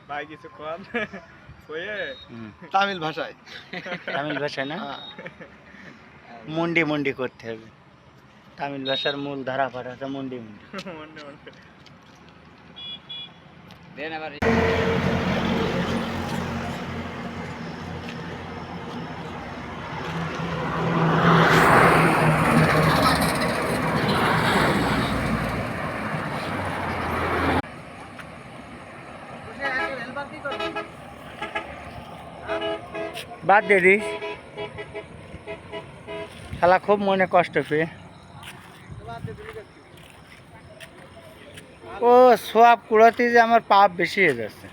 ভাই কিছু কম তামিল ভাষায় না মুন্ডি মুন্ডি করতে হবে তামিল ভাষার মূল ধারা পাঠাতে মুন্ডি মুন্ডি দেন আবার বাদ দিয়ে দিস শালা খুব মনে কষ্ট পেয়ে ও সব কুড়াতে যে আমার পাপ বেশি হয়ে যাচ্ছে